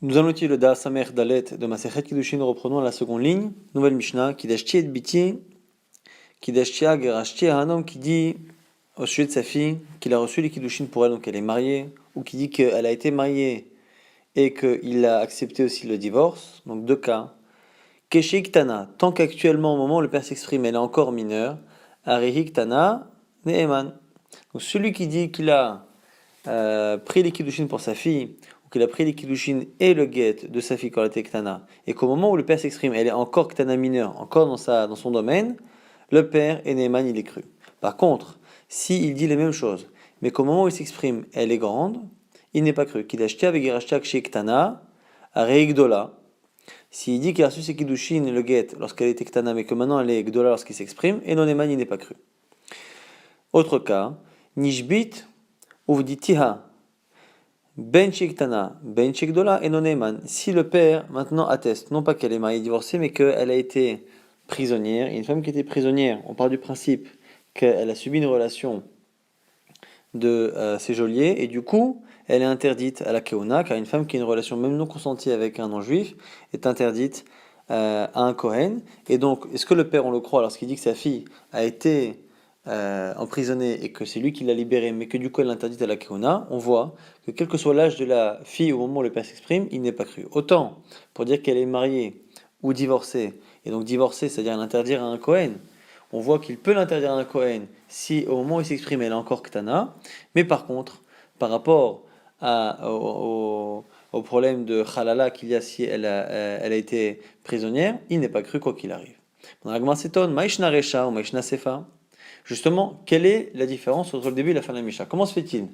Nous allons utiliser le Da Samer Dalet de Masechet Kiddushin. Nous reprenons la seconde ligne. Nouvelle Mishnah. Kidashti et Biti. Kidashtia Gerashti un homme qui dit au sujet de sa fille qu'il a reçu les Kiddushin pour elle, donc elle est mariée, ou qui dit qu'elle a été mariée et qu'il a accepté aussi le divorce. Donc deux cas. Keshik Tana. Tant qu'actuellement, au moment où le père s'exprime, elle est encore mineure. Arihik Tana Neeman. Donc celui qui dit qu'il a pris les Kiddushin pour sa fille, ou qu'il a pris les Kiddushin et le get de sa fille quand elle était Ktana, et qu'au moment où le père s'exprime, elle est encore Ktana mineure, encore dans son domaine, le père et Neyman, il est cru. Par contre, s'il dit les mêmes choses, mais qu'au moment où il s'exprime, elle est grande, il n'est pas cru. Qu'il achetait avec Gerashtia chez Ktana, à Reigdola. S'il dit qu'il a reçu ses Kiddushin et le get lorsqu'elle était Ktana, mais que maintenant elle est Gdola lorsqu'il s'exprime, et non Neyman, il n'est pas cru. Autre cas, Nishbit, ou vous dites Tiha, Ben Shektana, Ben Shekdola et non Neyman. Si le père maintenant atteste, non pas qu'elle est mariée divorcée, mais qu'elle a été prisonnière, une femme qui était prisonnière, on part du principe qu'elle a subi une relation de ses geôliers, et du coup, elle est interdite à la Keuna, car une femme qui a une relation même non consentie avec un non-juif est interdite à un Kohen. Et donc, est-ce que le père, on le croit, lorsqu'il dit que sa fille a été emprisonnée et que c'est lui qui l'a libérée, mais que du coup elle l'interdit à la Keuna, on voit que quel que soit l'âge de la fille au moment où le père s'exprime, il n'est pas cru. Autant pour dire qu'elle est mariée ou divorcée, et donc divorcée, c'est-à-dire l'interdire à un Kohen, on voit qu'il peut l'interdire à un Kohen si au moment où il s'exprime elle est encore Ktana, mais par contre, par rapport au problème de Khalala qu'il y a si elle a été prisonnière, il n'est pas cru quoi qu'il arrive. Dans la Gemara s'étonne, Maïshna Recha ou Maïshna Sefa. Justement, quelle est la différence entre le début et la fin de la Mishnah? Comment se fait-il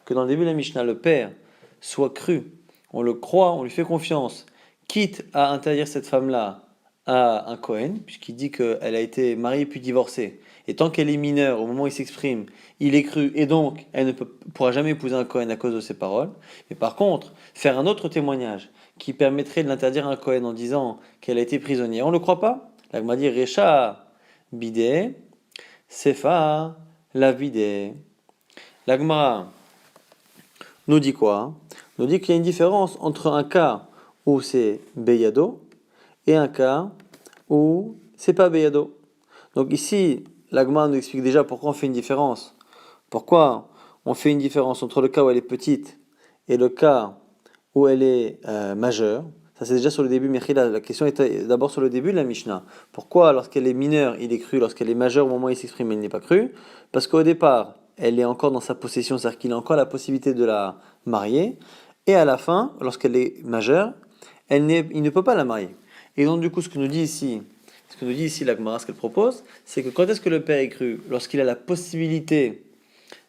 que dans le début de la Mishnah, le père soit cru, on le croit, on lui fait confiance, quitte à interdire cette femme-là à un Kohen, puisqu'il dit qu'elle a été mariée puis divorcée, et tant qu'elle est mineure, au moment où il s'exprime, il est cru, et donc elle ne pourra jamais épouser un Kohen à cause de ses paroles. Mais par contre, faire un autre témoignage qui permettrait de l'interdire à un Kohen en disant qu'elle a été prisonnière, on ne le croit pas. Là, m'a dit Recha Bidé, Sefa la vide. La Gemara nous dit quoi? Nous dit qu'il y a une différence entre un cas où c'est Beyado et un cas où c'est pas Beyado. Donc ici, la Gemara nous explique déjà pourquoi on fait une différence. Pourquoi on fait une différence entre le cas où elle est petite et le cas où elle est majeure. Ça c'est déjà sur le début, Mechila. La question est d'abord sur le début de la Mishnah. Pourquoi lorsqu'elle est mineure, il est cru, lorsqu'elle est majeure, au moment où il s'exprime, il n'est pas cru? Parce qu'au départ, elle est encore dans sa possession, c'est-à-dire qu'il a encore la possibilité de la marier. Et à la fin, lorsqu'elle est majeure, il ne peut pas la marier. Et donc du coup, ce que nous dit ici la Gemara, ce qu'elle propose, c'est que quand est-ce que le père est cru? Lorsqu'il a la possibilité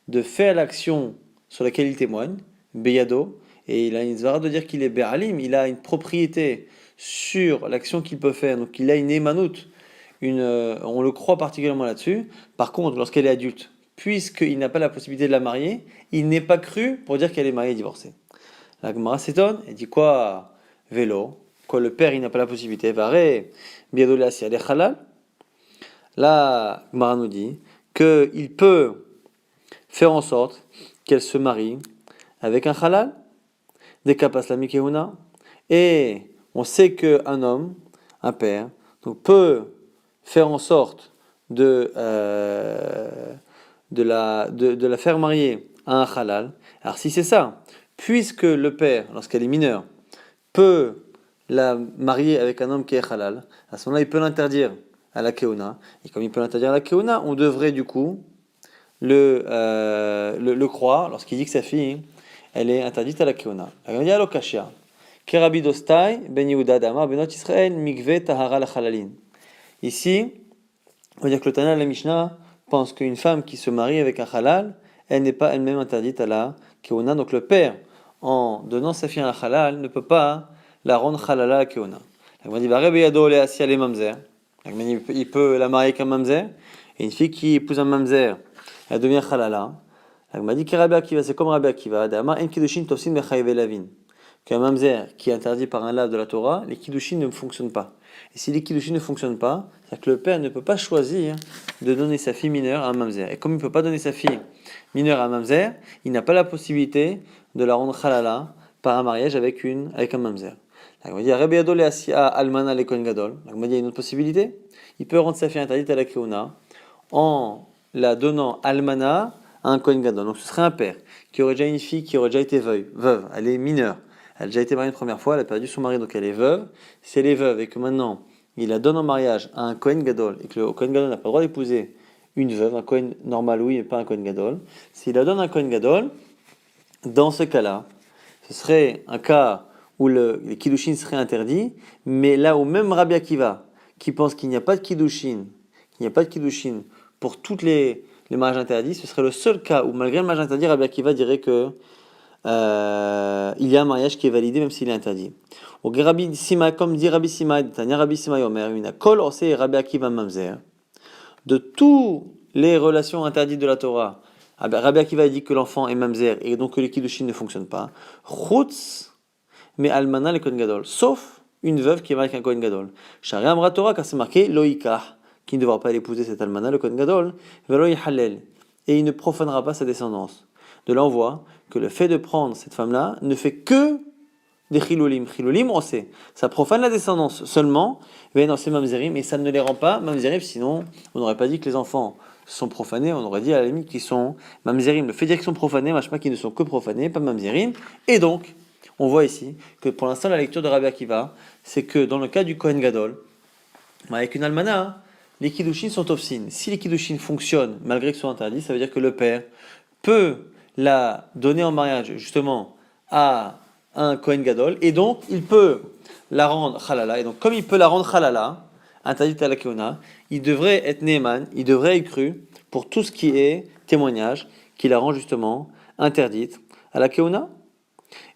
de faire l'action sur laquelle il témoigne, Beyado, et il a une zvara de dire qu'il est Be'alim, il a une propriété sur l'action qu'il peut faire, donc il a une émanoute, on le croit particulièrement là-dessus. Par contre, lorsqu'elle est adulte, puisqu'il n'a pas la possibilité de la marier, il n'est pas cru pour dire qu'elle est mariée et divorcée. La Gemara s'étonne et dit quoi? Vélo, quoi le père il n'a pas la possibilité, Varé, Beyado la si elle est halal. La Gemara nous dit qu'il peut faire en sorte qu'elle se marie avec un halal, des kapas la mikehuna, et on sait qu'un homme, un père, donc peut faire en sorte de la faire marier à un halal. Alors si c'est ça, puisque le père, lorsqu'elle est mineure, peut la marier avec un homme qui est halal, à ce moment-là il peut l'interdire à la keuna, et comme il peut l'interdire à la keuna, on devrait du coup le croire lorsqu'il dit que sa fille, elle est interdite à la keuna. La lokashia. Kerabi dostai ben Yehuda damar benot Israël mikve tahara la halalin. Ici, on va dire que le Tana de la Mishnah pense qu'une femme qui se marie avec un halal, elle n'est pas elle-même interdite à la keuna. Donc le père, en donnant sa fille à un halal, ne peut pas la rendre halala à la keuna. La dit va rebeyado le asia le mamzer. Il peut la marier avec un mamzer, et une fille qui épouse un mamzer, elle devient halala. Elle m'a dit que Rabbi Akiva, c'est comme Rabbi Akiva, d'Amar en kiddushin tofsin mechayev lavin. Qu'un mamzer qui est interdit par un lave de la Torah, les kiddushin ne fonctionnent pas. Et si les kiddushin ne fonctionnent pas, c'est que le père ne peut pas choisir de donner sa fille mineure à un mamzer. Et comme il ne peut pas donner sa fille mineure à un mamzer, il n'a pas la possibilité de la rendre halala par un mariage avec un mamzer. On va dire Rabbi Yado le Asiya Almana le Kohen Gadol. On va dire une autre possibilité. Il peut rendre sa fille interdite à la Keuna en la donnant Almana à un Kohen Gadol. Donc ce serait un père qui aurait déjà une fille qui aurait déjà été veuve. Elle est mineure. Elle a déjà été mariée une première fois, elle a perdu son mari, donc elle est veuve. Si elle est veuve et que maintenant il la donne en mariage à un Kohen Gadol et que le Kohen Gadol n'a pas le droit d'épouser une veuve, un Kohen normal oui, mais pas un Kohen Gadol. S'il la donne à un Kohen Gadol, dans ce cas-là, ce serait un cas où les kiddushin seraient interdits, mais là où même Rabbi Akiva, qui pense qu'il n'y a pas de kiddushin, pour toutes les mariages interdits, ce serait le seul cas où malgré le mariage interdit, Rabbi Akiva dirait que il y a un mariage qui est validé même s'il est interdit. Au Rabbi Sima, comme dit Rabbi Sima, Tanya Rabbi Sima Yomer, une kol osé Rabbi Akiva mamzer. De toutes les relations interdites de la Torah, Rabbi Akiva dit que l'enfant est mamzer et donc que les kiddushin ne fonctionnent pas. Chutz, mais almana le Kohen Gadol, sauf une veuve qui est mariée avec un Kohen Gadol. Shari Amra Torah, car c'est marqué loïkah, qui ne devra pas l'épouser cette almana, le Kohen Gadol, velo yhalel, et il ne profanera pas sa descendance. De là on voit que le fait de prendre cette femme-là ne fait que des chiloulim. Chiloulim, on sait, ça profane la descendance seulement, mais non, c'est mamzerim, et ça ne les rend pas mamzerim, sinon on n'aurait pas dit que les enfants sont profanés, on aurait dit à la limite qu'ils sont mamzerim. Le fait de dire qu'ils sont profanés, machma qu'ils ne sont que profanés, pas mamzerim, et donc on voit ici que pour l'instant la lecture de Rabbi Akiva, c'est que dans le cas du Kohen Gadol, avec une almana, les kiddushin sont ofsin. Si les kiddushin fonctionnent malgré qu'ils soient interdits, ça veut dire que le père peut la donner en mariage justement à un Kohen Gadol, et donc il peut la rendre halala, et donc comme il peut la rendre halala, interdite à la keuna, il devrait être neeman, il devrait être cru pour tout ce qui est témoignage, qui la rend justement interdite à la keuna.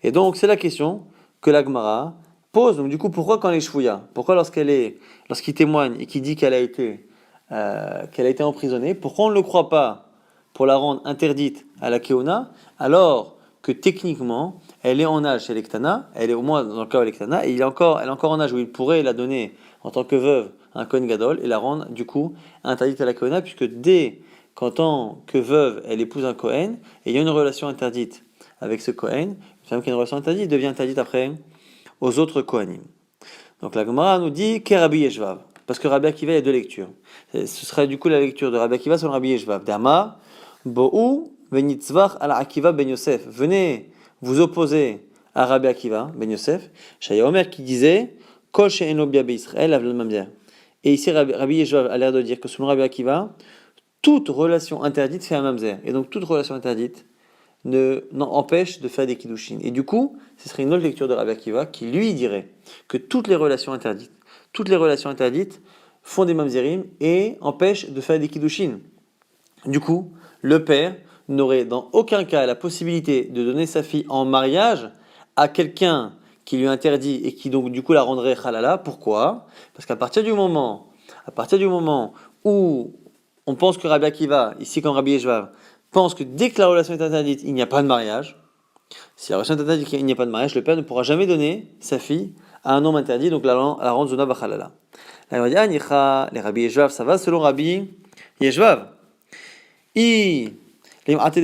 Et donc c'est la question que la Gemara pose. Donc du coup, pourquoi quand elle est shvouya, pourquoi lorsqu'il témoigne et qu'il dit qu'elle a été emprisonnée, pourquoi on ne le croit pas pour la rendre interdite à la keuna, alors que techniquement, elle est en âge chez l'Ektana, elle est au moins dans le cas où l'Ektana, et elle est encore en âge où il pourrait la donner en tant que veuve à un Kohen Gadol et la rendre du coup interdite à la keuna, puisque dès qu'en tant que veuve, elle épouse un Kohen, et il y a une relation interdite avec ce Kohen, une femme qui a une relation interdite devient interdite après aux autres Kohanim. Donc la Gemara nous dit qu'est Rabbi Yeshvav, parce que Rabbi Akiva, il y a deux lectures. Ce serait du coup la lecture de Rabbi Akiva sur Rabbi Yeshvav. D'Amar, Bo'u venitzvach ala Akiva ben Yosef. Venez vous opposer à Rabbi Akiva ben Yosef. Shaya Omer qui disait Kol she'eno bia be'Israël avle mamzer. Et ici Rabbi Yeshvav a l'air de dire que selon Rabbi Akiva, toute relation interdite fait un mamzer. Et donc toute relation interdite empêche de faire des kiddushin. Et du coup, ce serait une autre lecture de Rabbi Akiva qui lui dirait que toutes les relations interdites font des mamzerim et empêchent de faire des kiddushin. Du coup, le père n'aurait dans aucun cas la possibilité de donner sa fille en mariage à quelqu'un qui lui interdit et qui donc du coup la rendrait halala. Pourquoi ? Parce qu'à partir du moment où on pense que Rabbi Akiva, ici comme Rabbi Yeshvav, pense que dès que la relation est interdite, il n'y a pas de mariage. Si la relation est interdite et qu'il n'y a pas de mariage, le père ne pourra jamais donner sa fille à un homme interdit, donc la rendre zona bachalala. Là, on va dire, Anicha, les Rabbi Yeshvav, ça va selon Rabbi Yeshvav. Les Ta'ameh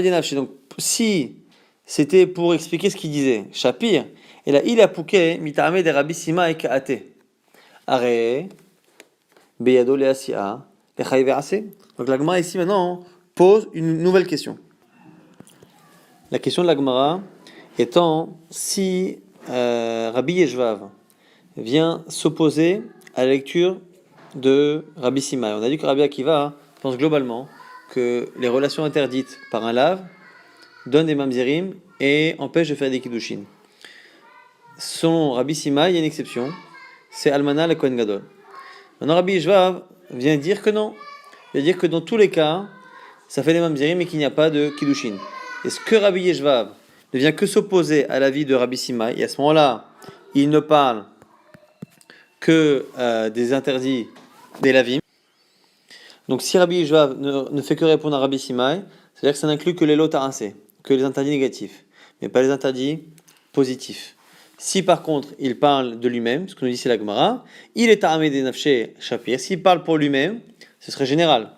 des Nafshé. Donc, si c'était pour expliquer ce qu'il disait, Shapir, et là, il a pouqué, mi Ta'ameh des Rabbi Sima et Ka'ate. Are, Beyado le Asiya, le Chayive Ase. Donc, la Gemara ici maintenant pose une nouvelle question. La question de la Gemara étant si Rabbi Yeshvav vient s'opposer à la lecture de Rabbi Sima. On a dit que Rabbi Akiva pense globalement que les relations interdites par un lave donnent des mamzerim et empêchent de faire des kiddushin. Selon Rabbi Sima, il y a une exception, c'est Almana le Kohen Gadol. Maintenant Rabbi Yeshvav vient dire que non. Il vient dire que dans tous les cas, ça fait des mamzerim mais qu'il n'y a pas de kiddushin. Est-ce que Rabbi Yeshvav ne vient que s'opposer à l'avis de Rabbi Sima, et à ce moment-là, il ne parle que des interdits des lavim. Donc si Rabbi Yeshvav ne fait que répondre à Rabbi Simai, c'est-à-dire que ça n'inclut que les lots tarassés, que les interdits négatifs, mais pas les interdits positifs. Si par contre il parle de lui-même, ce que nous dit c'est la Gemara, il est ta'ameh des nafshé shapir. S'il parle pour lui-même, ce serait général.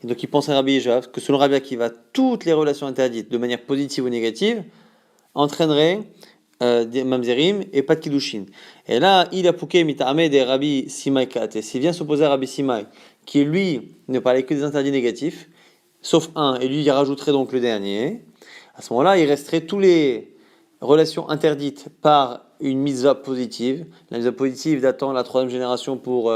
Et donc il pense à Rabbi Yeshvav que selon Rabbi Akiva, toutes les relations interdites, de manière positive ou négative, entraînerait des mamzerim et pas de kiddushin. Et là, il a pouké mitame des Rabbi Simai Kate. S'il vient s'opposer à Rabbi Simai, qui lui ne parlait que des interdits négatifs, sauf un, et lui il rajouterait donc le dernier, à ce moment-là, il resterait tous les relations interdites par une mitzvah positive. La mitzvah positive d'attendre la troisième génération pour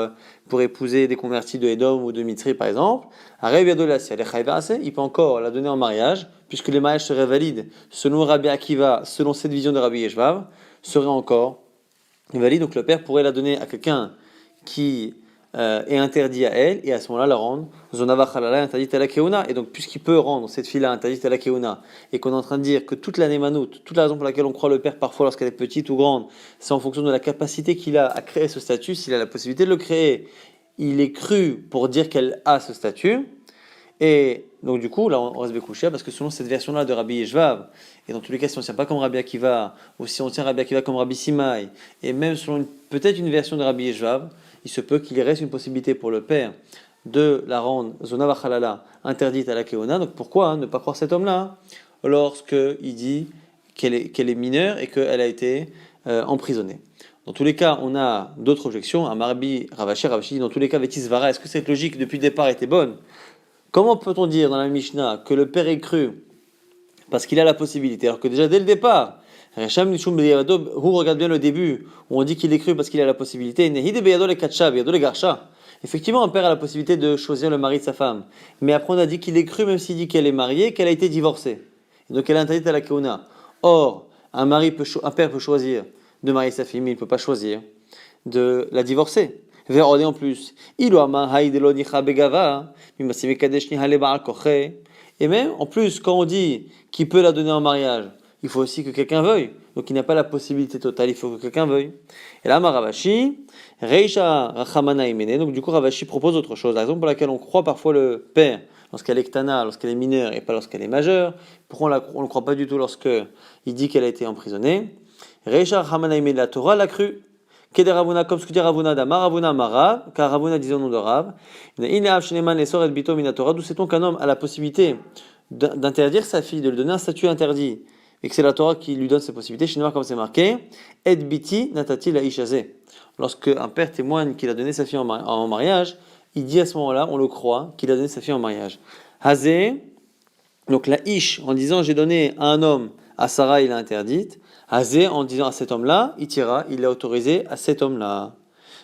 épouser des convertis de Edom ou de Mitzri, par exemple. Il peut encore la donner en mariage, puisque les mariages seraient valides selon Rabbi Akiva, selon cette vision de Rabbi Yeshvav, seraient encore valides. Donc le père pourrait la donner à quelqu'un qui est interdit à elle, et à ce moment-là la rendre Zonava Chalala interdite à la Keuna. Et donc, puisqu'il peut rendre cette fille-là interdite à la Keuna, et qu'on est en train de dire que toute la Némanout, toute la raison pour laquelle on croit le père parfois lorsqu'elle est petite ou grande, c'est en fonction de la capacité qu'il a à créer ce statut. S'il a la possibilité de le créer, il est cru pour dire qu'elle a ce statut. Et donc du coup, là on reste békouché parce que selon cette version-là de Rabbi Yeshvav, et dans tous les cas si on ne tient pas comme Rabbi Akiva, ou si on tient Rabbi Akiva comme Rabbi Simai, et même selon peut-être une version de Rabbi Yeshvav, il se peut qu'il reste une possibilité pour le père de la rendre Zona Vachalala interdite à la Keona. Donc pourquoi ne pas croire cet homme-là lorsqu'il dit qu'elle est mineure et qu'elle a été emprisonnée. Dans tous les cas, on a d'autres objections. Amarbi, Ravashi dit dans tous les cas, Vétisvara, est-ce que cette logique depuis le départ était bonne? Comment peut-on dire dans la Mishnah que le père est cru parce qu'il a la possibilité, alors que déjà dès le départ, Resham Nishum Beyado, regarde bien le début, où on dit qu'il est cru parce qu'il a la possibilité, Nehide Beyado le Katsha, Beyado le Garsha. Effectivement, un père a la possibilité de choisir le mari de sa femme, mais après on a dit qu'il est cru même s'il dit qu'elle est mariée, qu'elle a été divorcée. Et donc elle est interdite à la Keuna. Or, un père peut choisir de marier sa fille, mais il ne peut pas choisir de la divorcer. Vérodé en plus. Et même, en plus, quand on dit qu'il peut la donner en mariage, il faut aussi que quelqu'un veuille. Donc il n'a pas la possibilité totale, il faut que quelqu'un veuille. Et là, Ravashi, Reisha Rachamana Imene, donc du coup Ravashi propose autre chose. La raison pour laquelle on croit parfois le père lorsqu'elle est ktana, lorsqu'elle est mineure et pas lorsqu'elle est majeure, pourquoi on ne le croit pas du tout lorsqu'il dit qu'elle a été emprisonnée. Reisha Rachamana Imene, la Torah l'a cru. Keder Ravuna, comme ce que dit Ravuna d'Amar, Ravuna Marav, car Ravuna disait au nom de Rav, d'où sait-on qu'un homme a la possibilité d'interdire sa fille, de lui donner un statut interdit, et que c'est la Torah qui lui donne ces possibilités. Chez nous, comme c'est marqué, Et biti natati la ishazé. Lorsque un père témoigne qu'il a donné sa fille en mariage, il dit à ce moment-là, on le croit, qu'il a donné sa fille en mariage. Hazé, donc la ish, en disant j'ai donné à un homme, à Sarah il a interdite. Hazé, en disant à cet homme-là, Itira, il l'a autorisé à cet homme-là.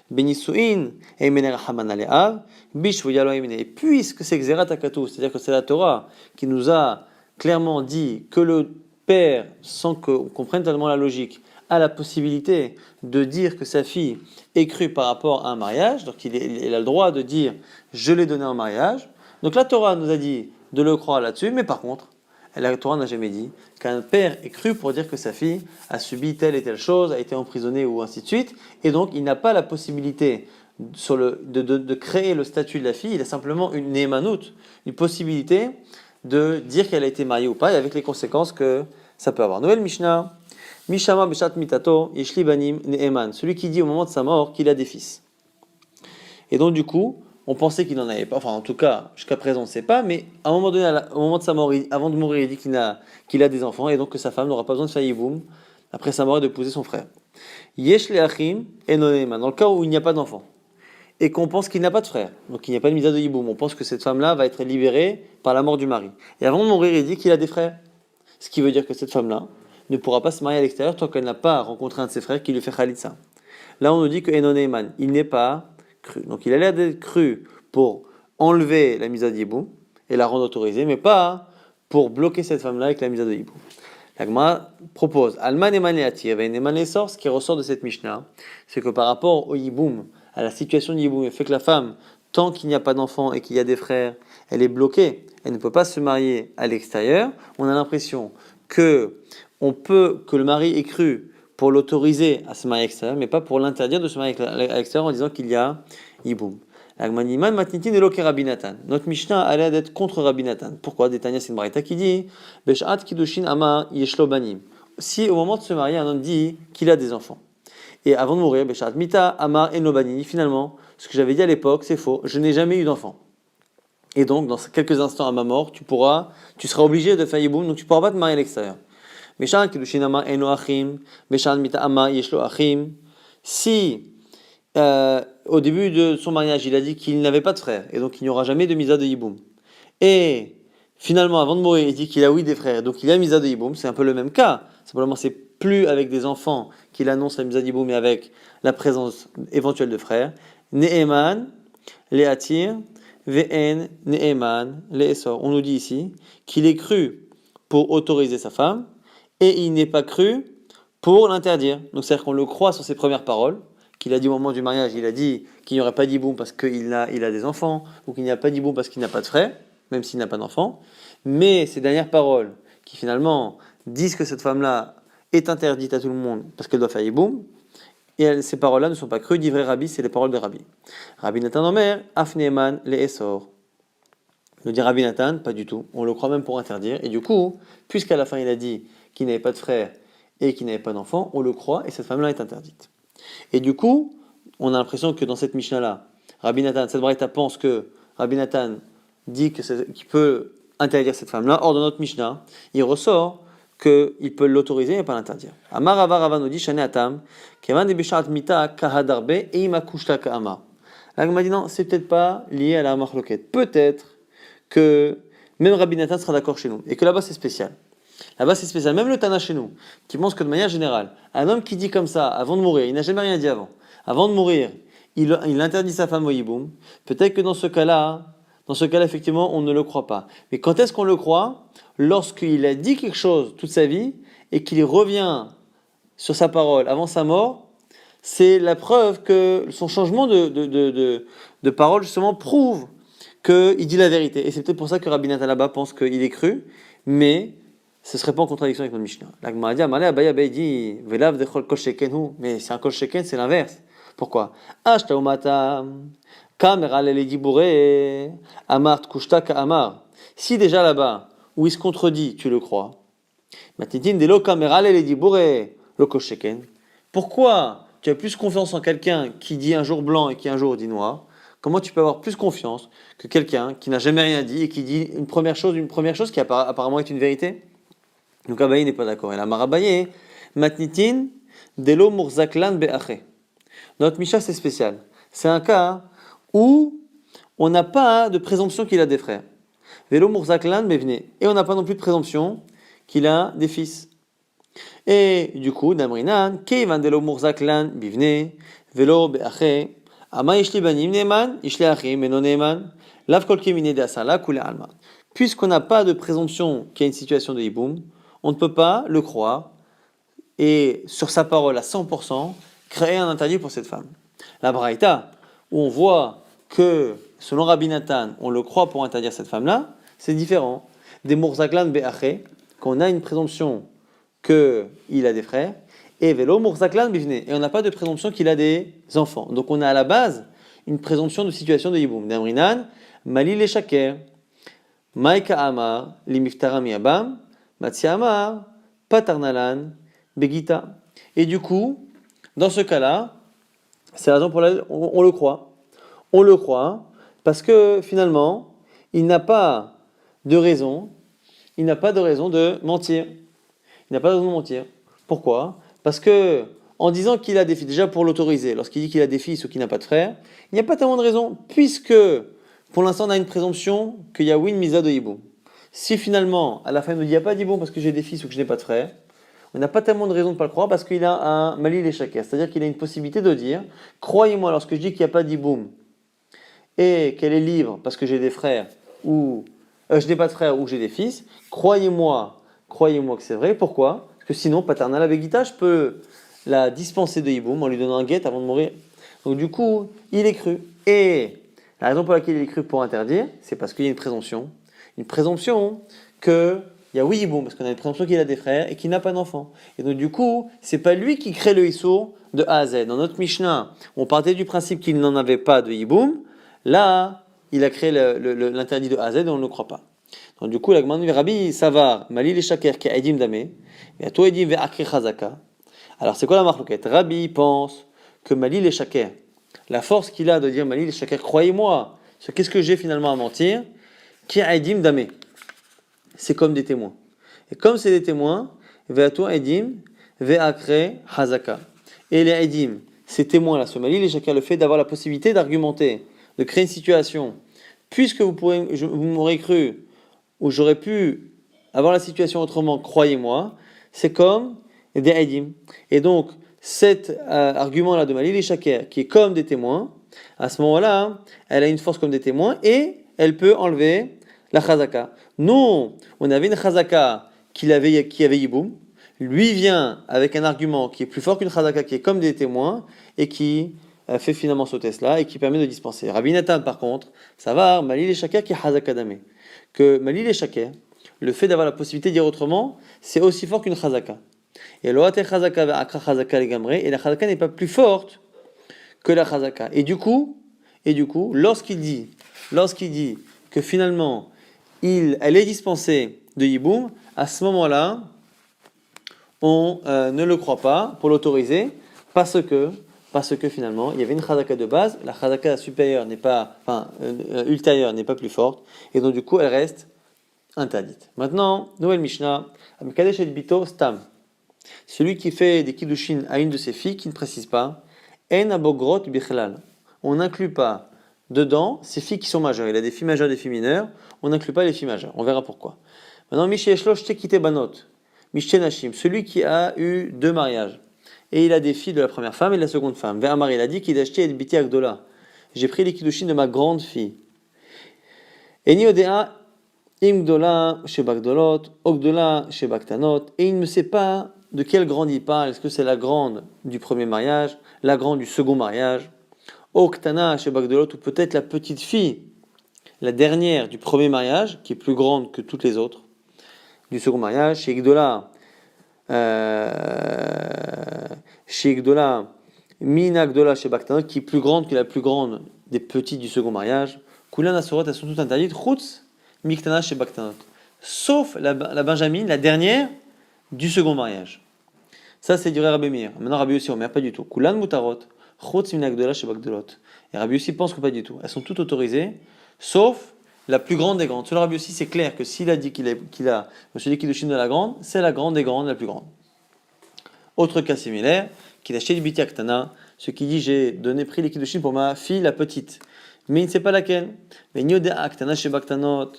Benisuin, Eimener Hamanaleav, Bishvuyalo Eimene. Et puisque c'est Xerat Akatou, c'est-à-dire que c'est la Torah qui nous a clairement dit que le père, sans qu'on comprenne tellement la logique, a la possibilité de dire que sa fille est crue par rapport à un mariage, donc il a le droit de dire je l'ai donné en mariage. Donc la Torah nous a dit de le croire là-dessus, mais par contre, la Torah n'a jamais dit qu'un père est cru pour dire que sa fille a subi telle et telle chose, a été emprisonnée ou ainsi de suite, et donc il n'a pas la possibilité de créer le statut de la fille, il a simplement une némanout, une possibilité de dire qu'elle a été mariée ou pas, et avec les conséquences que ça peut avoir. Nouvelle Mishnah, Mishama Beshat Mitato, Yeshli Banim Neeman, celui qui dit au moment de sa mort qu'il a des fils. Et donc du coup, on pensait qu'il n'en avait pas, enfin en tout cas, jusqu'à présent on ne sait pas, mais à un moment donné, au moment de sa mort, avant de mourir, il dit qu'il a des enfants, et donc que sa femme n'aura pas besoin de faire yiboum, après sa mort, et d'épouser son frère. Yesh le achim et noneman, dans le cas où il n'y a pas d'enfant, et qu'on pense qu'il n'a pas de frère, donc il n'y a pas de misa de yiboum, on pense que cette femme-là va être libérée par la mort du mari. Et avant de mourir, il dit qu'il a des frères, ce qui veut dire que cette femme-là ne pourra pas se marier à l'extérieur tant qu'elle n'a pas rencontré un de ses frères qui lui fait khalitsa. Là on nous dit que Enoneman, il n'est pas cru. Donc il a l'air d'être cru pour enlever la mise à Yiboum et la rendre autorisée, mais pas pour bloquer cette femme-là avec la mise à Yiboum. La Gemara propose Alman Eman Leatir, Eman Lesor, ce qui ressort de cette Mishnah, c'est que par rapport au Yiboum, à la situation de Yiboum, il fait que la femme, tant qu'il n'y a pas d'enfant et qu'il y a des frères, elle est bloquée, elle ne peut pas se marier à l'extérieur. On a l'impression que le mari est cru pour l'autoriser à se marier à l'extérieur, mais pas pour l'interdire de se marier à l'extérieur en disant qu'il y a Yiboum. Notre Mishnah a l'air d'être contre Rabbi Nathan. Pourquoi? Détania, c'est une braïta qui dit Beshat Kiddushin Amar Yeshlo Banim. Si au moment de se marier, un homme dit qu'il a des enfants, et avant de mourir, Beshat Mita Amar Eno Banim, finalement, ce que j'avais dit à l'époque, c'est faux, je n'ai jamais eu d'enfant. Et donc, dans quelques instants à ma mort, tu seras obligé de faire Yiboum, donc tu ne pourras pas te marier à l'extérieur. Meshan Kedushin Amar Eno Achim, Meshan Mita'ama Yeshlo Achim. Si au début de son mariage, il a dit qu'il n'avait pas de frères, et donc il n'y aura jamais de misa de Yiboum. Et finalement, avant de mourir, il dit qu'il a oui des frères, donc il y a misa de Yiboum, c'est un peu le même cas. Simplement, c'est plus avec des enfants qu'il annonce la misa de Yiboum, mais avec la présence éventuelle de frères. Ne'eman, Le'atir, Ve'en, Ne'eman, Le'esor. On nous dit ici qu'il est cru pour autoriser sa femme, et il n'est pas cru pour l'interdire. Donc c'est-à-dire qu'on le croit sur ses premières paroles, qu'il a dit au moment du mariage, il a dit qu'il n'y aurait pas d'Iboum parce qu'il a des enfants, ou qu'il n'y a pas d'Iboum parce qu'il n'a pas de frères, même s'il n'a pas d'enfants. Mais ces dernières paroles, qui finalement disent que cette femme-là est interdite à tout le monde parce qu'elle doit faire Iboum, et ces paroles-là ne sont pas crues, dit vrai Rabbi, c'est les paroles de Rabbi. Rabbi Nathan Omer, Afneeman, le Essor. Le dit Rabbi Nathan, pas du tout. On le croit même pour interdire. Et du coup, puisqu'à la fin il a dit qu'il n'avait pas de frères et qu'il n'avait pas d'enfants, on le croit et cette femme-là est interdite. Et du coup, on a l'impression que dans cette Mishnah-là, Rabbi Nathan, cette braïta pense que Rabbi Nathan dit qu'il peut interdire cette femme-là. Or, dans notre Mishnah, il ressort qu'il peut l'autoriser et pas l'interdire. Amar Rava Rava nous dit, Shane Atam, Kevan de Bishat Mita Kahadarbe et Imakushta Kaama. Là, il m'a dit non, c'est peut-être pas lié à la Machloket. Peut-être que même Rabbi Nathan sera d'accord chez nous et que là-bas c'est spécial. Là-bas, c'est spécial. Même le Tana chez nous, qui pense que de manière générale, un homme qui dit comme ça, avant de mourir, il n'a jamais rien dit avant de mourir, il interdit sa femme au Yiboum, peut-être que dans ce cas-là, effectivement, on ne le croit pas. Mais quand est-ce qu'on le croit? Lorsqu'il a dit quelque chose toute sa vie et qu'il revient sur sa parole avant sa mort, c'est la preuve que son changement de parole, justement, prouve qu'il dit la vérité. Et c'est peut-être pour ça que Rabbi Nathan là-bas pense qu'il est cru, mais ce ne serait pas en contradiction avec notre Mishnah. La Gemara dit, Amalé Abaye Abaye dit, Velav dechol kol sheken hu. Mais c'est un kol sheken, c'est l'inverse. Pourquoi? Ashta umata, kamera lele dibure, amart kushta ka amar. Si déjà là-bas, où il se contredit, tu le crois. Matitin delo kamera lele dibure, le kol sheken. Pourquoi tu as plus confiance en quelqu'un qui dit un jour blanc et qui un jour dit noir? Comment tu peux avoir plus confiance que quelqu'un qui n'a jamais rien dit et qui dit une première chose qui apparemment est une vérité? Donc Abaye n'est pas d'accord. Et la Marabaye, Matnitin, Delo Murzaklan Be'ache. Notre Misha, c'est spécial. C'est un cas où on n'a pas de présomption qu'il a des frères. Velo Murzaklan Bevne. Et on n'a pas non plus de présomption qu'il a des fils. Et du coup, Damrinan, Keivan Delo Murzaklan Bivne, Velo Be'ache, Ama Ishli Banim Neman, Ishli Achim, Meno Neman, Lav Kol Kemine de Asala, Kule Alma. Puisqu'on n'a pas de présomption qu'il y a une situation de Yiboum, on ne peut pas le croire et, sur sa parole à 100%, créer un interdit pour cette femme. La Braïta, où on voit que, selon Rabbi Nathan, on le croit pour interdire cette femme-là, c'est différent. Des Murzaklan Be'ache, qu'on a une présomption qu'il a des frères, et Velo Murzaklan Bivne, et on n'a pas de présomption qu'il a des enfants. Donc on a à la base une présomption de situation de Yiboum. Damrinan, Mali le Shaker, Maïka Amar, Limiftara Miabam, Matsiamar, Patarnalan, Begita. Et du coup, dans ce cas-là, c'est la raison pour laquelle on le croit. On le croit parce que finalement, il n'a pas de raison de mentir. Il n'a pas de raison de mentir. Pourquoi? Parce que, en disant qu'il a des fils, déjà pour l'autoriser, lorsqu'il dit qu'il a des fils ou qu'il n'a pas de frères, il n'y a pas tellement de raison, puisque pour l'instant on a une présomption qu'il y a une misa de Yiboum. Si finalement, à la fin, il nous dit qu'il n'y a pas d'Yiboum parce que j'ai des fils ou que je n'ai pas de frères, on n'a pas tellement de raison de ne pas le croire parce qu'il a un malil et shaker, c'est-à-dire qu'il a une possibilité de dire, croyez-moi, lorsque je dis qu'il n'y a pas d'Yiboum et qu'elle est libre parce que j'ai des frères ou je n'ai pas de frères ou j'ai des fils, croyez-moi que c'est vrai. Pourquoi? Parce que sinon, paternal begita, je peux la dispenser de Yiboum en lui donnant un guet avant de mourir. Donc du coup, il est cru. Et la raison pour laquelle il est cru pour interdire, c'est parce qu'il y a une présomption qu'il y a oui Yiboum, parce qu'on a une présomption qu'il a des frères et qu'il n'a pas d'enfants. Et donc du coup, c'est pas lui qui crée le Issour de A à Z. Dans notre Mishnah, on partait du principe qu'il n'en avait pas de Yiboum. Là, il a créé l'interdit de A à Z et on ne le croit pas. Donc du coup, la Gemara dit Rabbi Savar, Malil et Shaker, qui a Edim Damé, et à toi Edim ve Akri Chazaka. Alors c'est quoi la marloquette? Rabbi pense que Malil et Shaker, la force qu'il a de dire Malil et Shaker, croyez-moi, qu'est-ce que j'ai finalement à mentir? Qui a Edim Damé. C'est comme des témoins. Et comme c'est des témoins, ve'atu edim, ve'akre hazaka. Et les edim, ces témoins-là, ce mali, les chacun le fait d'avoir la possibilité d'argumenter, de créer une situation. Puisque vous m'aurez cru, ou j'aurais pu avoir la situation autrement, croyez-moi, c'est comme des edim. Et donc, cet argument-là de Malil et Shaker, qui est comme des témoins, à ce moment-là, hein, elle a une force comme des témoins et elle peut enlever la chazaka. Nous, on avait une chazaka qui avait Yiboum. Lui vient avec un argument qui est plus fort qu'une chazaka, qui est comme des témoins et qui fait finalement sauter cela et qui permet de dispenser. Rabbi Nathan, par contre, ça va, Malil et Shaker qui est chazaka damé. Que Malil et Shaker, le fait d'avoir la possibilité de dire autrement, c'est aussi fort qu'une chazaka. Et la chazaka n'est pas plus forte que la chazaka. Et du coup, lorsqu'il dit que finalement elle est dispensée de yiboum, à ce moment-là, on ne le croit pas pour l'autoriser parce que finalement il y avait une chazaka de base, la chazaka supérieure ultérieure n'est pas plus forte, et donc du coup elle reste interdite. Maintenant, nouvelle Mishnah, Amkadesh et Bito Stam. Celui qui fait des kiddushin à une de ses filles, qui ne précise pas, En abogrot bichlal. On n'inclut pas dedans ces filles qui sont majeures. Il a des filles majeures, des filles mineures. On n'inclut pas les filles majeures. On verra pourquoi. Maintenant, Misheshlosh tekite banot. Mishtenashim. Celui qui a eu 2 mariages. Et il a des filles de la première femme et de la seconde femme. Ve'amar, il a dit qu'il a acheté Edbiti Agdola. J'ai pris les kiddushin de ma grande fille. Eni odea imgdola shebagdolot, ogdola shebaktanot. Et il ne sait pas de quelle grande il parle. Est-ce que c'est la grande du premier mariage, la grande du second mariage, Oktana chez Bagdolot, ou peut-être la petite fille, la dernière du premier mariage, qui est plus grande que toutes les autres, du second mariage, chez Igdola, Mina Gdola chez Baktanot, qui est plus grande que la plus grande des petites du second mariage. Kulan Asorot, elles sont toutes interdites, Chutz, Miktana chez Baktanot, sauf la Benjamine, la dernière du second mariage. Ça, c'est du Rabbi Meir. Maintenant, Rabbi Yossi, Omer, pas du tout. Kulan mutarot, chutz min agdola chez Bagdolot. Et Rabbi Yossi pense que pas du tout. Elles sont toutes autorisées, sauf la plus grande des grandes. Selon Rabbi Yossi, c'est clair que s'il a dit qu'il a monsieur dit kiddushin de la grande, c'est la grande des grandes, la plus grande. Autre cas similaire, qu'il a acheté du biti aktana, ce qui dit j'ai pris les kiddushin pour ma fille, la petite. Mais il ne sait pas laquelle. Mais niode aktana chez Baktanot.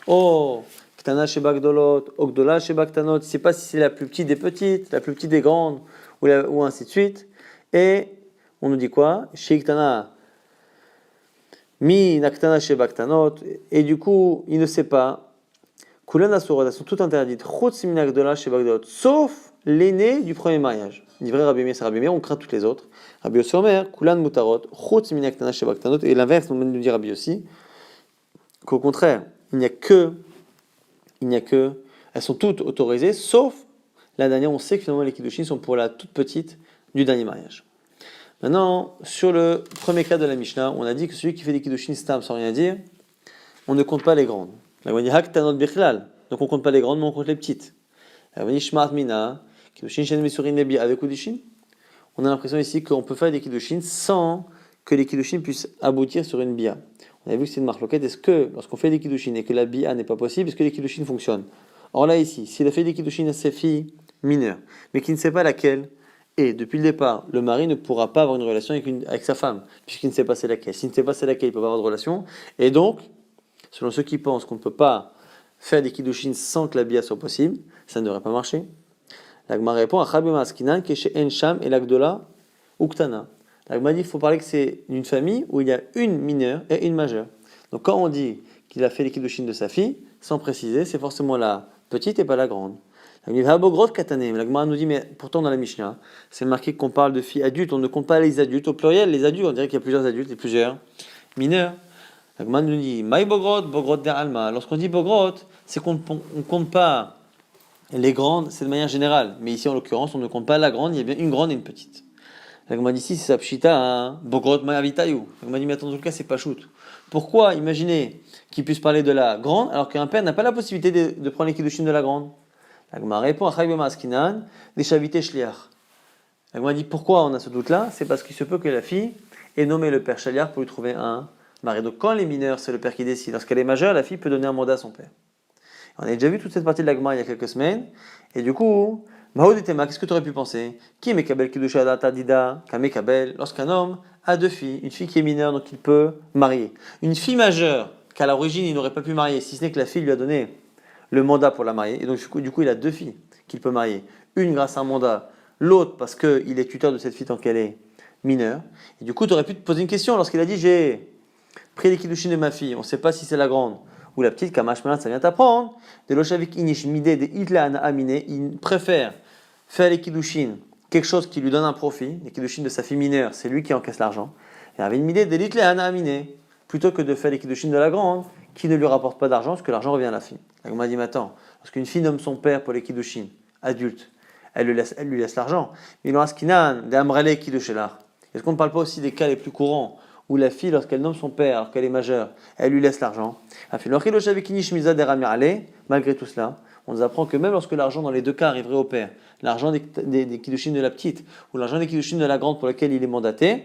Oh! Ktana chez Bagdolot, Ogdola chez Baktanot, je ne sais pas si c'est la plus petite des petites, la plus petite des grandes, ou ainsi de suite. Et on nous dit quoi? Chez Ktana, Mi Naktana chez Baktanot, et du coup, il ne sait pas. Kulan Asurot, elles sont toutes interdites. Chutz min Agdola chez Bagdolot, sauf l'aîné du premier mariage. Il dit vrai Rabbi Meir, c'est Rabbi Meir, on craint toutes les autres. Rabbi Yossi Omer, Kulan Mutarot, Chutz min Aktana chez Baktanot, et l'inverse, on nous dit Rabbi Yossi, qu'au contraire, il n'y a que, elles sont toutes autorisées, sauf la dernière, on sait que finalement les kiddushin sont pour la toute petite du dernier mariage. Maintenant, sur le premier cas de la Mishnah, on a dit que celui qui fait des kiddushin stam sans rien dire, on ne compte pas les grandes. La on dit haktanot bichlal, donc on compte pas les grandes, mais on compte les petites. La on dit shmart mina, kiddushin shen mesurin nebi avec kiddushin. On a l'impression ici qu'on peut faire des kiddushin sans que les kiddushin puissent aboutir sur une bia. On a vu que c'est une marloquette. Est-ce que, lorsqu'on fait des kiddushin et que la bia n'est pas possible, est-ce que les kiddushin fonctionnent? Or là, ici, s'il a fait des kiddushin à ses filles mineures, mais qui ne sait pas laquelle, et depuis le départ, le mari ne pourra pas avoir une relation avec sa femme, puisqu'il ne sait pas c'est laquelle. S'il ne sait pas c'est laquelle, il ne peut pas avoir de relation. Et donc, selon ceux qui pensent qu'on ne peut pas faire des kiddushin sans que la bia soit possible, ça ne devrait pas marcher. La Gemara répond à Chabim Askinan, qui est chez Ensham et l'Agdola Uktana. La Gemara dit qu'il faut parler que c'est une famille où il y a une mineure et une majeure. Donc quand on dit qu'il a fait les kiddushin de sa fille, sans préciser, c'est forcément la petite et pas la grande. La Gemara nous dit, mais pourtant dans la Mishnah, c'est marqué qu'on parle de filles adultes, on ne compte pas les adultes. Au pluriel, les adultes, on dirait qu'il y a plusieurs adultes et plusieurs mineurs. La Gemara nous dit, Maï bogrot, bogrot de alma. Lorsqu'on dit bogrot, c'est qu'on ne compte pas les grandes, c'est de manière générale. Mais ici, en l'occurrence, on ne compte pas la grande, il y a bien une grande et une petite. La Gemara dit ici, c'est sa pshita, hein, bogrot ma'avitayu. La Gemara dit, mais attends, dans tout cas, c'est pas shoot. Pourquoi imaginez qu'il puisse parler de la grande alors qu'un père n'a pas la possibilité de prendre les kiddushin de la grande? La Gemara répond à Chaybem Askinan, des chavités shliach. La Gemara dit pourquoi on a ce doute-là? C'est parce qu'il se peut que la fille ait nommé le père shliach pour lui trouver un mari. Donc quand elle est mineure, c'est le père qui décide. Lorsqu'elle est majeure, la fille peut donner un mandat à son père. On a déjà vu toute cette partie de la Gemara il y a quelques semaines. Et du coup, Mahoudetema, qu'est-ce que tu aurais pu penser? Qui est Mekabel Kiddusha Adata Dida? Kamekabel, lorsqu'un homme a deux filles, une fille qui est mineure, donc il peut marier. Une fille majeure, qu'à l'origine il n'aurait pas pu marier, si ce n'est que la fille lui a donné le mandat pour la marier. Et donc du coup il a deux filles qu'il peut marier. Une grâce à un mandat, l'autre parce qu'il est tuteur de cette fille tant qu'elle est mineure. Et du coup tu aurais pu te poser une question lorsqu'il a dit j'ai pris les kiddushin de ma fille, on ne sait pas si c'est la grande ou la petite, Kamash Malan, ça vient t'apprendre. De l'Oshavik Inish Midé de Itlaan Amine, il préfère faire les kiddushin, quelque chose qui lui donne un profit, les kiddushin de sa fille mineure, c'est lui qui encaisse l'argent. Et avec une Midé de l'Itlaan Amine, plutôt que de faire les kiddushin de la grande, qui ne lui rapporte pas d'argent, parce que l'argent revient à la fille. La Gemara dit, mais attends, lorsqu'une fille nomme son père pour les kiddushin, adulte, elle lui laisse l'argent. Mais lorsqu'Inan, de Amrele Kiddushelar, est-ce qu'on ne parle pas aussi des cas les plus courants où la fille, lorsqu'elle nomme son père, alors qu'elle est majeure, elle lui laisse l'argent. Malgré tout cela, on nous apprend que même lorsque l'argent dans les deux cas arriverait au père, l'argent des kiddushin de la petite ou l'argent des kiddushin de la grande pour lequel il est mandaté,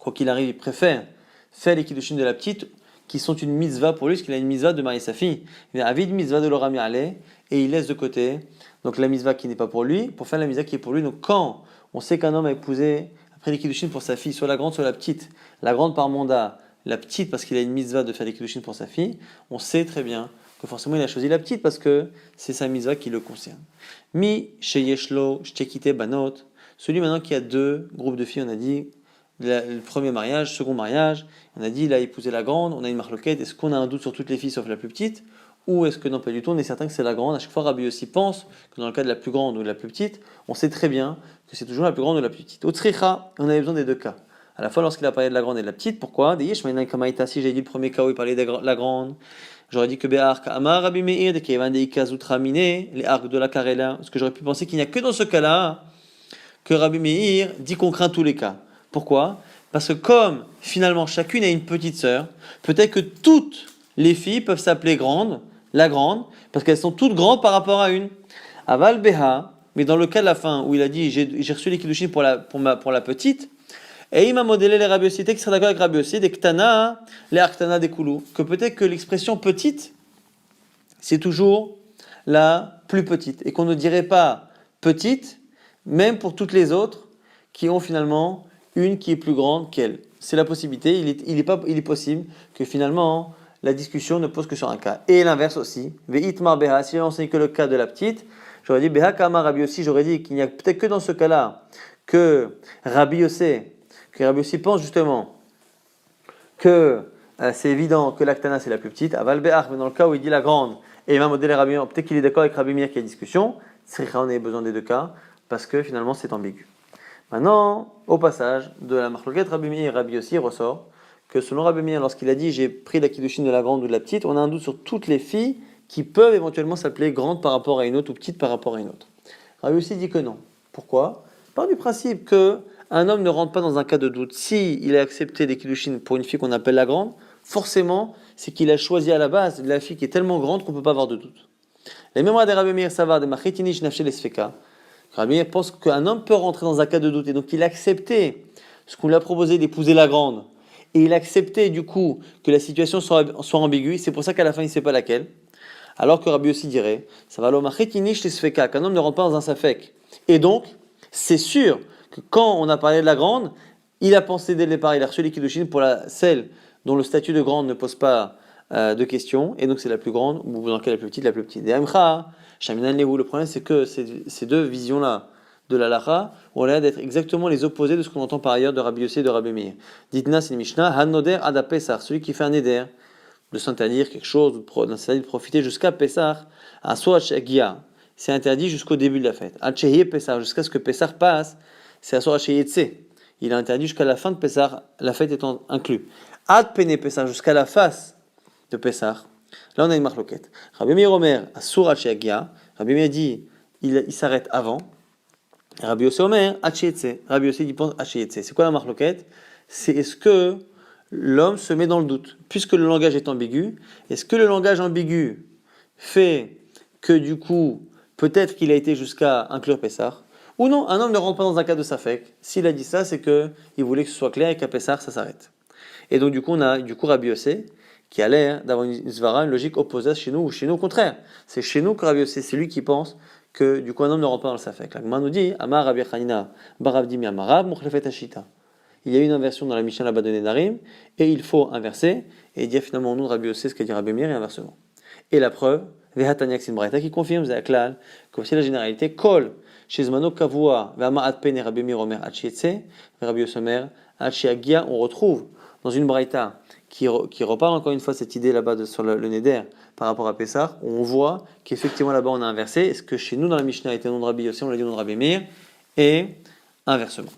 quoi qu'il arrive, il préfère faire les kiddushin de la petite qui sont une mitzvah pour lui, parce qu'il a une mitzvah de marier sa fille. Il a avid mitzvah de l'orami ale et il laisse de côté donc la mitzvah qui n'est pas pour lui, pour faire la mitzvah qui est pour lui. Donc quand on sait qu'un homme a épousé après les kiddushin pour sa fille, soit la grande, soit la petite. La grande par mandat, la petite parce qu'il a une mitzvah de faire les kiddushin pour sa fille. On sait très bien que forcément il a choisi la petite parce que c'est sa mitzvah qui le concerne. Mi sheyeshlo shtekite banot. Celui maintenant qui a deux groupes de filles, on a dit le premier mariage, second mariage. On a dit il a épousé la grande, on a une marloquette. Est-ce qu'on a un doute sur toutes les filles sauf la plus petite? Ou est-ce que non, pas du tout, on est certain que c'est la grande. À chaque fois, Rabbi aussi pense que dans le cas de la plus grande ou de la plus petite, on sait très bien que c'est toujours la plus grande ou la plus petite. Au Tzricha, on avait besoin des deux cas. À la fois lorsqu'il a parlé de la grande et de la petite, pourquoi? Si j'ai dit le premier cas où il parlait de la grande, j'aurais dit que Béark, Amar, Rabbi Meir, de Kevan, de Ikazutramine, les arcs de la Karela, parce que j'aurais pu penser qu'il n'y a que dans ce cas-là que Rabbi Meir dit qu'on craint tous les cas. Pourquoi? Parce que comme finalement chacune a une petite sœur, peut-être que toutes les filles peuvent s'appeler grandes, la grande, parce qu'elles sont toutes grandes par rapport à une. Aval Beha, mais dans le cas de la fin où il a dit j'ai reçu les kiddushin pour la petite, et il m'a modélé les Rabbi Yossi, qui sera d'accord avec Rabbi Yossi, des Ktana, les Arktana des Koulou, que peut-être que l'expression petite, c'est toujours la plus petite, et qu'on ne dirait pas petite, même pour toutes les autres qui ont finalement une qui est plus grande qu'elle. C'est la possibilité, il est possible que finalement la discussion ne pose que sur un cas. Et l'inverse aussi. Ve'itmar beha, si on sait que le cas de la petite, j'aurais dit beha kama Rabbi Yossi, j'aurais dit qu'il n'y a peut-être que dans ce cas-là que Rabbi Yossi pense justement que c'est évident que l'Aktana c'est la plus petite. Aval be'ach, mais dans le cas où il dit la grande, et il va modéler Rabbi Meir, peut-être qu'il est d'accord avec Rabbi Meir qu'il y a discussion. On a besoin des deux cas parce que finalement c'est ambigu. Maintenant, au passage de la marloquette Rabbi Meir et Rabbi Yossi ressort que selon Rabbi Meir, lorsqu'il a dit j'ai pris la kiddushin de la grande ou de la petite, on a un doute sur toutes les filles qui peuvent éventuellement s'appeler grande par rapport à une autre ou petite par rapport à une autre. Rabbi Yossi dit que non. Pourquoi? Par du principe que un homme ne rentre pas dans un cas de doute. Si il a accepté des kiddushin pour une fille qu'on appelle la grande, forcément, c'est qu'il a choisi à la base la fille qui est tellement grande qu'on ne peut pas avoir de doute. Les mémoires des Rabbi Meir Savar, des Machetinish Nafshel Esfeka, Rabbi Meir pense qu'un homme peut rentrer dans un cas de doute et donc il a accepté ce qu'on lui a proposé d'épouser la grande. Et il acceptait du coup que la situation soit ambiguë, c'est pour ça qu'à la fin il ne sait pas laquelle. Alors que Rabbi aussi dirait, ça va qu'un homme ne rentre pas dans un safek. Et donc, c'est sûr que quand on a parlé de la grande, il a pensé dès le départ, il a reçu les kiddushin pour celle dont le statut de grande ne pose pas de questions, et donc c'est la plus grande, ou dans le cas la plus petite. Et le problème c'est que ces deux visions-là, de la Lacha, ont l'air d'être exactement les opposés de ce qu'on entend par ailleurs de Rabbi Yossi et de Rabbi Meir. Ditna, c'est une Mishnah, Han-Noder Ada Pesach, celui qui fait un éder, de s'interdire quelque chose, de profiter jusqu'à Pesach, à Soach Gia, c'est interdit jusqu'au début de la fête. Al-Chehye Pesach, jusqu'à ce que Pesach passe, c'est à Soach Yetse. Il est interdit jusqu'à la fin de Pesach, la fête étant inclue. Ad Pene Pesach, jusqu'à la face de Pesach. Là, on a une marloquette. Rabbi Meir Omer, à Soach Gia, Rabbi Meir dit, il s'arrête avant. Rabbi Yossi Omer, Hachiyetse. Rabbi Yossi dit pense Hachiyetse. C'est quoi la marloquette? C'est est-ce que l'homme se met dans le doute? Puisque le langage est ambigu, est-ce que le langage ambigu fait que du coup, peut-être qu'il a été jusqu'à inclure Pessah? Ou non, un homme ne rentre pas dans un cas de Safek. S'il a dit ça, c'est qu'il voulait que ce soit clair et qu'à Pessah, ça s'arrête. Et donc du coup, on a Rabbi Yossi qui a l'air d'avoir une svara, une logique opposée chez nous, ou chez nous au contraire. C'est chez nous que Rabbi Yossé, c'est lui qui pense que du coup un homme ne rentre pas dans le safek. La Gemara nous dit, Amar Rabbi Chanina, Barav Dimi Amarab, Mukhlefet Ashita. Il y a une inversion dans la Mishnah là-bas de Nedarim, et il faut inverser, et dire finalement au nom de Rabbi Yossé ce qu'a dit Rabbi Meir, et inversement. Et la preuve, Vehataniak Simbraïta, qui confirme, Zaklal, que voici la généralité, Kol, Shizmano Kavua, Vama Atpen et Rabbi Meir Omer Hachietse, Rabbi Yosomer, Hachiagia, on retrouve dans une Braïta qui reparle encore une fois cette idée là-bas sur le Neder par rapport à Pessah, où on voit qu'effectivement là-bas on a inversé, est-ce que chez nous dans la Mishnah était nom de Rabbi Yossé, on l'a dit nom de Rabbi Meir, et inversement.